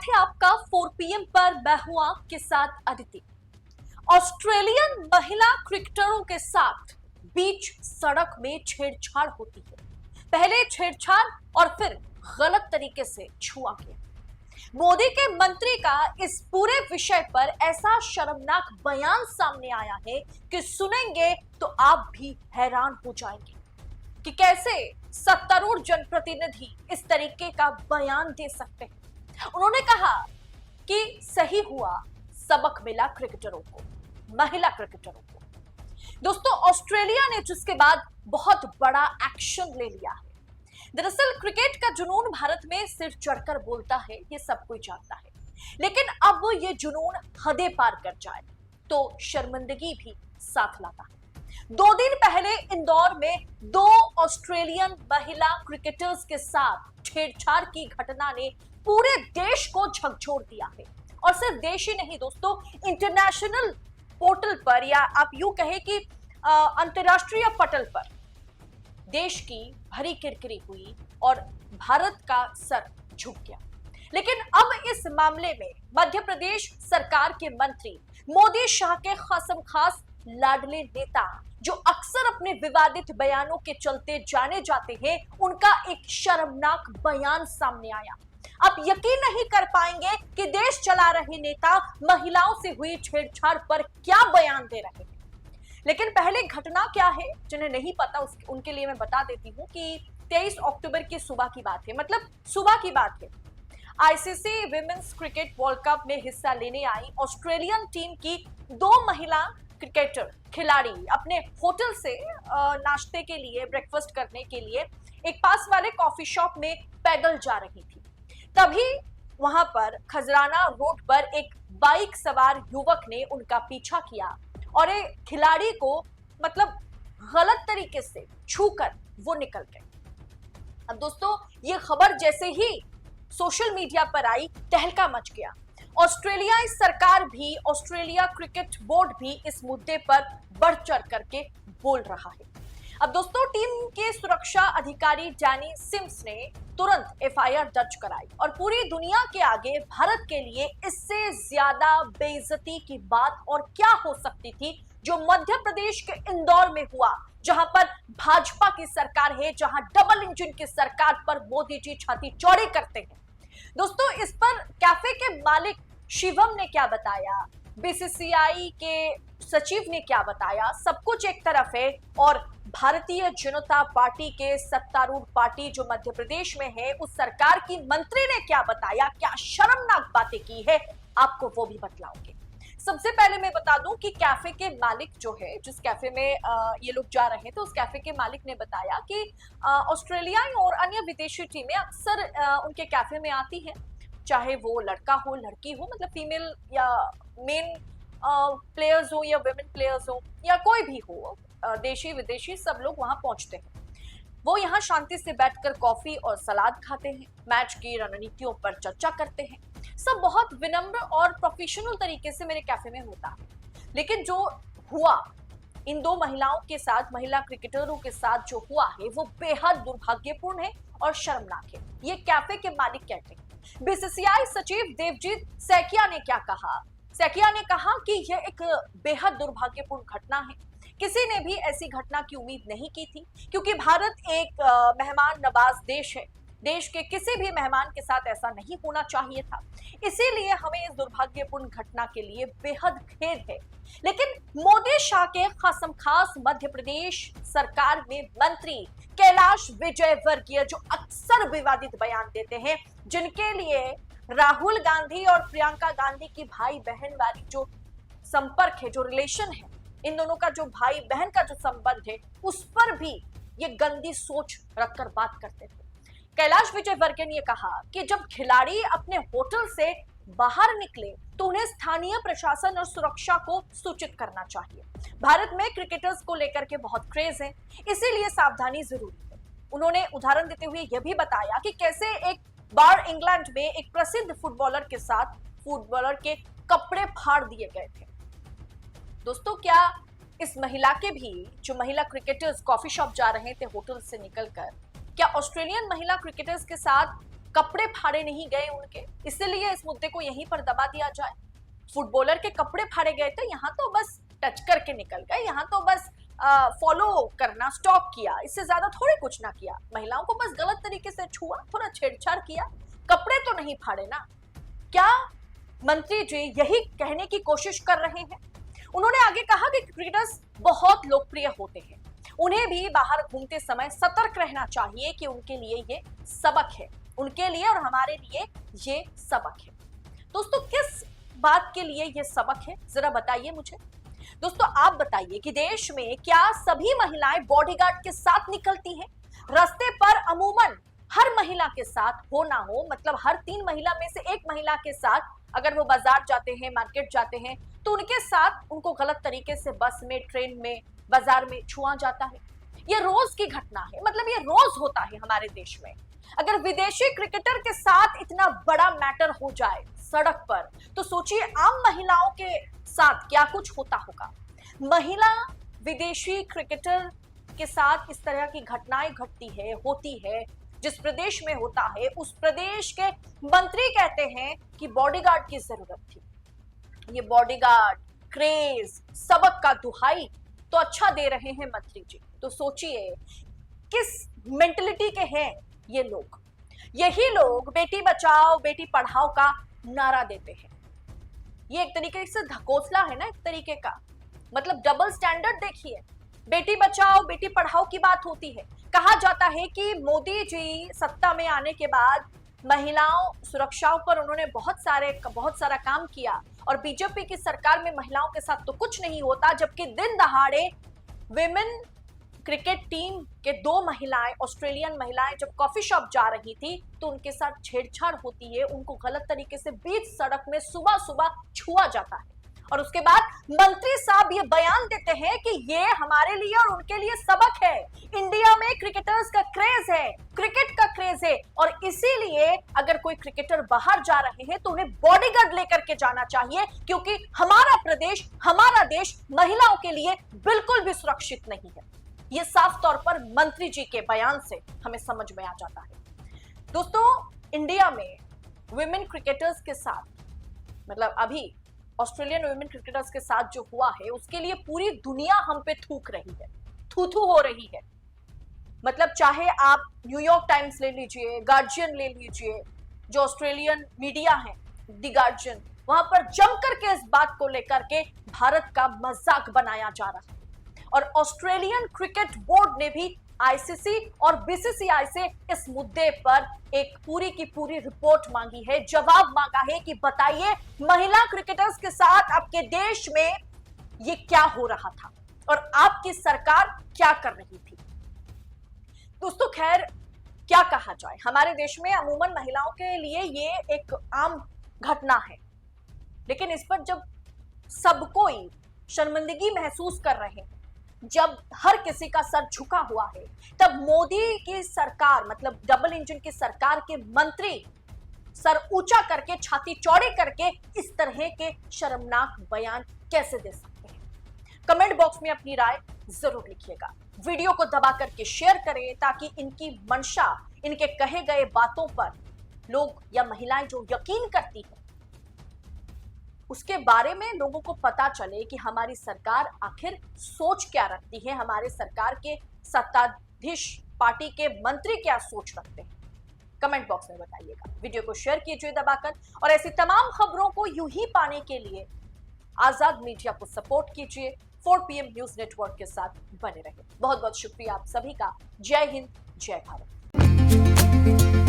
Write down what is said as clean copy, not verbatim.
है आपका 4 PM पर। मैं हूं आपके साथ अदिति। ऑस्ट्रेलियन महिला क्रिकेटरों के साथ बीच सड़क में छेड़छाड़ होती है। पहले छेड़छाड़ और फिर गलत तरीके से छुआ गया। मोदी के मंत्री का इस पूरे विषय पर ऐसा शर्मनाक बयान सामने आया है कि सुनेंगे तो आप भी हैरान हो जाएंगे कि कैसे सत्तारूढ़ जनप्रतिनिधि इस तरीके का बयान दे सकते हैं। उन्होंने कहा कि सही हुआ, सबक मिला क्रिकेटरों को, महिला क्रिकेटरों को। दोस्तों, ऑस्ट्रेलिया ने जिसके बाद बहुत बड़ा एक्शन ले लिया है। दरअसल क्रिकेट का जुनून भारत में सिर चढ़कर बोलता है, ये सब कोई जानता है, लेकिन अब ये जुनून हदें पार कर जाए तो शर्मिंदगी भी साथ लाता है। 2 दिन पहले इंदौर में 2 ऑस्ट्रेलियन महिला क्रिकेटर्स के साथ छेड़छाड़ की घटना ने पूरे देश को झकझोर दिया है। और सिर्फ देश ही नहीं दोस्तों, इंटरनेशनल पोर्टल पर या आप यूं कहें कि अंतरराष्ट्रीय पटल पर देश की भरी किरकिरी हुई और भारत का सर झुक गया। लेकिन अब इस मामले में मध्य प्रदेश सरकार के मंत्री मोदी शाह के खासम खास लाडले नेता, जो अक्सर अपने विवादित बयानों के चलते जाने जाते हैं, उनका एक शर्मनाक बयान सामने आया। आप यकीन नहीं कर पाएंगे कि देश चला रहे नेता महिलाओं से हुई छेड़छाड़ पर क्या बयान दे रहे हैं। लेकिन पहले घटना क्या है, जिन्हें नहीं पता उनके लिए मैं बता देती हूँ कि 23 अक्टूबर की सुबह की बात है, मतलब सुबह की बात है। ICC women's cricket world cup में हिस्सा लेने आई ऑस्ट्रेलियन टीम की 2 महिला क्रिकेटर खिलाड़ी अपने होटल से नाश्ते के लिए, ब्रेकफास्ट करने के लिए एक पास वाले कॉफी शॉप में पैदल जा रही थी। तभी वहां पर खजराना रोड पर एक बाइक सवार युवक ने उनका पीछा किया और एक खिलाड़ी को मतलब गलत तरीके से छूकर वो निकल गए। अब दोस्तों, ये खबर जैसे ही सोशल मीडिया पर आई, तहलका मच गया। ऑस्ट्रेलियाई सरकार भी, ऑस्ट्रेलिया क्रिकेट बोर्ड भी इस मुद्दे पर बढ़ चढ़ करके बोल रहा है। अब दोस्तों, टीम के सुरक्षा अधिकारी डैनी सिम्स ने तुरंत एफआईआर दर्ज कराई और पूरी दुनिया के आगे भारत के लिए इससे ज्यादा बेइज्जती की बात और क्या हो सकती थी, जो मध्य प्रदेश के इंदौर में हुआ, जहां पर भाजपा की सरकार है, जहां डबल इंजन की सरकार पर मोदी जी छाती चौड़ी करते हैं। दोस्तों, इस पर कैफे के मालिक शिवम ने क्या बताया, बीसीसीआई के सचिव ने क्या बताया, सब कुछ एक तरफ है, और भारतीय जनता पार्टी के सत्तारूढ़ पार्टी जो मध्य प्रदेश में है, उस सरकार की मंत्री ने क्या बताया, क्या शर्मनाक बातें की है, आपको वो भी बतलाऊंगे। सबसे पहले मैं बता दूं कि कैफे के मालिक जो है, जिस कैफे में ये लोग जा रहे थे, उस कैफे के मालिक ने बताया कि ऑस्ट्रेलियाई और अन्य विदेशी टीमें अक्सर उनके कैफे में आती हैं, चाहे वो लड़का हो लड़की हो, मतलब फीमेल या मेन प्लेयर्स हो या वुमेन प्लेयर्स हो या कोई भी हो, देशी विदेशी सब लोग वहां पहुंचते हैं। वो यहाँ शांति से बैठकर कॉफी और सलाद खाते हैं, मैच की रणनीतियों पर चर्चा करते हैं। सब बहुत विनम्र और प्रोफेशनल तरीके से मेरे कैफे में होता है। लेकिन जो हुआ इन 2 महिलाओं के साथ, महिला क्रिकेटरों के साथ जो हुआ है, वो बेहद दुर्भाग्यपूर्ण है और शर्मनाक है। ये कैफे के मालिक कहते हैं। बीसीसीआई सचिव देवजीत सैकिया ने क्या कहा? सैकिया ने कहा कि यह एक बेहद दुर्भाग्यपूर्ण घटना है। किसी ने भी ऐसी घटना की उम्मीद नहीं की थी, क्योंकि भारत एक मेहमान नवाज देश है। देश के किसी भी मेहमान के साथ ऐसा नहीं होना चाहिए था। इसीलिए हमें इस दुर्भाग्यपूर्ण घटना के लिए बेहद खेद है। लेकिन मोदी शाह के खासम खास मध्य प्रदेश सरकार में मंत्री कैलाश विजयवर्गीय, जो अक्सर विवादित बयान देते हैं, जिनके लिए राहुल गांधी और प्रियंका गांधी की भाई बहन वाली जो संपर्क है, जो रिलेशन है, इन दोनों का जो भाई बहन का जो संबंध है, उस पर भी ये गंदी सोच रखकर बात करते थे। कैलाश विजयवर्गीय ने कहा कि जब खिलाड़ी अपने होटल से बाहर निकले तो उन्हें स्थानीय प्रशासन और सुरक्षा को सूचित करना चाहिए। भारत में क्रिकेटर्स को लेकर के बहुत क्रेज है, इसीलिए सावधानी जरूरी है। उन्होंने उदाहरण देते हुए यह भी बताया कि कैसे एक बार इंग्लैंड में एक प्रसिद्ध फुटबॉलर के साथ फुटबॉलर के कपड़े फाड़ दिए गए थे। दोस्तों, क्या इस महिला के भी, जो महिला क्रिकेटर्स कॉफी शॉप जा रहे थे होटल से निकलकर, क्या ऑस्ट्रेलियन महिला क्रिकेटर्स के साथ कपड़े फाड़े नहीं गए उनके, इसलिए इस मुद्दे को यहीं पर दबा दिया जाए। फुटबॉलर के कपड़े फाड़े गए थे, यहाँ तो बस टच करके निकल गए, यहाँ तो बस फॉलो करना, स्टॉप किया, इससे ज्यादा थोड़ी कुछ ना किया। महिलाओं को बस गलत तरीके से छुआ, थोड़ा छेड़छाड़ किया, कपड़े तो नहीं फाड़े ना। क्या मंत्री जी यही कहने की कोशिश कर रहे हैं? उन्होंने आगे कहा कि क्रिकेटर्स बहुत लोकप्रिय होते हैं, उन्हें भी बाहर घूमते समय सतर्क रहना चाहिए कि उनके लिए ये सबक है, उनके लिए और हमारे लिए ये सबक है। दोस्तों, किस बात के लिए ये सबक है, जरा बताइए मुझे। दोस्तों, आप बताइए कि देश में क्या सभी महिलाएं बॉडीगार्ड के साथ निकलती हैं? रास्ते पर अमूमन हर महिला के साथ हो ना हो, मतलब हर 3 महिला में से एक महिला के साथ अगर वो बाजार जाते हैं, मार्केट जाते हैं, तो उनके साथ उनको गलत तरीके से बस में, ट्रेन में, बाजार में छुआ जाता है। ये रोज की घटना है, मतलब ये रोज होता है हमारे देश में। अगर विदेशी क्रिकेटर के साथ इतना बड़ा मैटर हो जाए सड़क पर, तो सोचिए आम महिलाओं के साथ क्या कुछ होता होगा। महिला विदेशी क्रिकेटर के साथ इस तरह की घटनाएं घटती है, होती है, जिस प्रदेश में होता है उस प्रदेश के मंत्री कहते हैं कि बॉडीगार्ड की जरूरत थी। ये बॉडीगार्ड, क्रेज, सबक का दुहाई तो अच्छा दे रहे हैं मंत्री जी। तो सोचिए किस मेंटलिटी के हैं ये लोग। यही लोग बेटी बचाओ बेटी पढ़ाओ का नारा देते हैं। ये एक तरीके से धकोसला है ना, एक तरीके का, मतलब डबल स्टैंडर्ड। देखिए, बेटी बचाओ बेटी पढ़ाओ की बात होती है, कहा जाता है कि मोदी जी सत्ता में आने के बाद महिलाओं सुरक्षाओं पर उन्होंने बहुत सारा काम किया, और बीजेपी की सरकार में महिलाओं के साथ तो कुछ नहीं होता, जबकि दिन दहाड़े विमेन क्रिकेट टीम के 2 महिलाएं, ऑस्ट्रेलियन महिलाएं जब कॉफी शॉप जा रही थी तो उनके साथ छेड़छाड़ होती है, उनको गलत तरीके से बीच सड़क में सुबह सुबह छुआ जाता है, और उसके बाद मंत्री साहब ये बयान देते हैं कि ये हमारे लिए और उनके लिए सबक है। इंडिया में क्रिकेटर्स का क्रेज है, क्रिकेट का क्रेज है, और इसीलिए अगर कोई क्रिकेटर बाहर जा रहे हैं तो उन्हें बॉडीगार्ड लेकर के जाना चाहिए, क्योंकि हमारा प्रदेश, हमारा देश महिलाओं के लिए बिल्कुल भी सुरक्षित नहीं है। ये साफ तौर पर मंत्री जी के बयान से हमें समझ में आ जाता है। दोस्तों, इंडिया में विमेन क्रिकेटर्स के साथ, मतलब अभी ऑस्ट्रेलियन वुमेन क्रिकेटर्स के साथ जो हुआ है, उसके लिए पूरी दुनिया हम पे थूक रही है, थू हो रही है। मतलब चाहे आप न्यूयॉर्क टाइम्स ले लीजिए, गार्जियन ले लीजिए, जो ऑस्ट्रेलियन मीडिया है, द गार्जियन, वहां पर जमकर के इस बात को लेकर के भारत का मजाक बनाया जा रहा है। और ऑस्ट्रेलियन क्रिकेट बोर्ड ने भी आईसीसी और बीसीसीआई से इस मुद्दे पर एक पूरी की पूरी रिपोर्ट मांगी है, जवाब मांगा है कि बताइए महिला क्रिकेटर्स के साथ आपके देश में ये क्या हो रहा था और आपकी सरकार क्या कर रही थी। दोस्तों, खैर क्या कहा जाए, हमारे देश में अमूमन महिलाओं के लिए ये एक आम घटना है, लेकिन इस पर जब सब कोई शर्मिंदगी महसूस कर रहे हैं, जब हर किसी का सर झुका हुआ है, तब मोदी की सरकार, मतलब डबल इंजन की सरकार के मंत्री सर ऊंचा करके, छाती चौड़ी करके इस तरह के शर्मनाक बयान कैसे दे सकते हैं? कमेंट बॉक्स में अपनी राय जरूर लिखिएगा। वीडियो को दबा करके शेयर करें ताकि इनकी मंशा, इनके कहे गए बातों पर लोग या महिलाएं जो यकीन करती हैं उसके बारे में लोगों को पता चले कि हमारी सरकार आखिर सोच क्या रखती है, हमारे सरकार के सत्ताधीश पार्टी के मंत्री क्या सोच रखते हैं। कमेंट बॉक्स में बताइएगा। वीडियो को शेयर कीजिए दबाकर, और ऐसी तमाम खबरों को यूं ही पाने के लिए आजाद मीडिया को सपोर्ट कीजिए। 4 PM न्यूज नेटवर्क के साथ बने रहे। बहुत बहुत शुक्रिया आप सभी का। जय हिंद, जय भारत।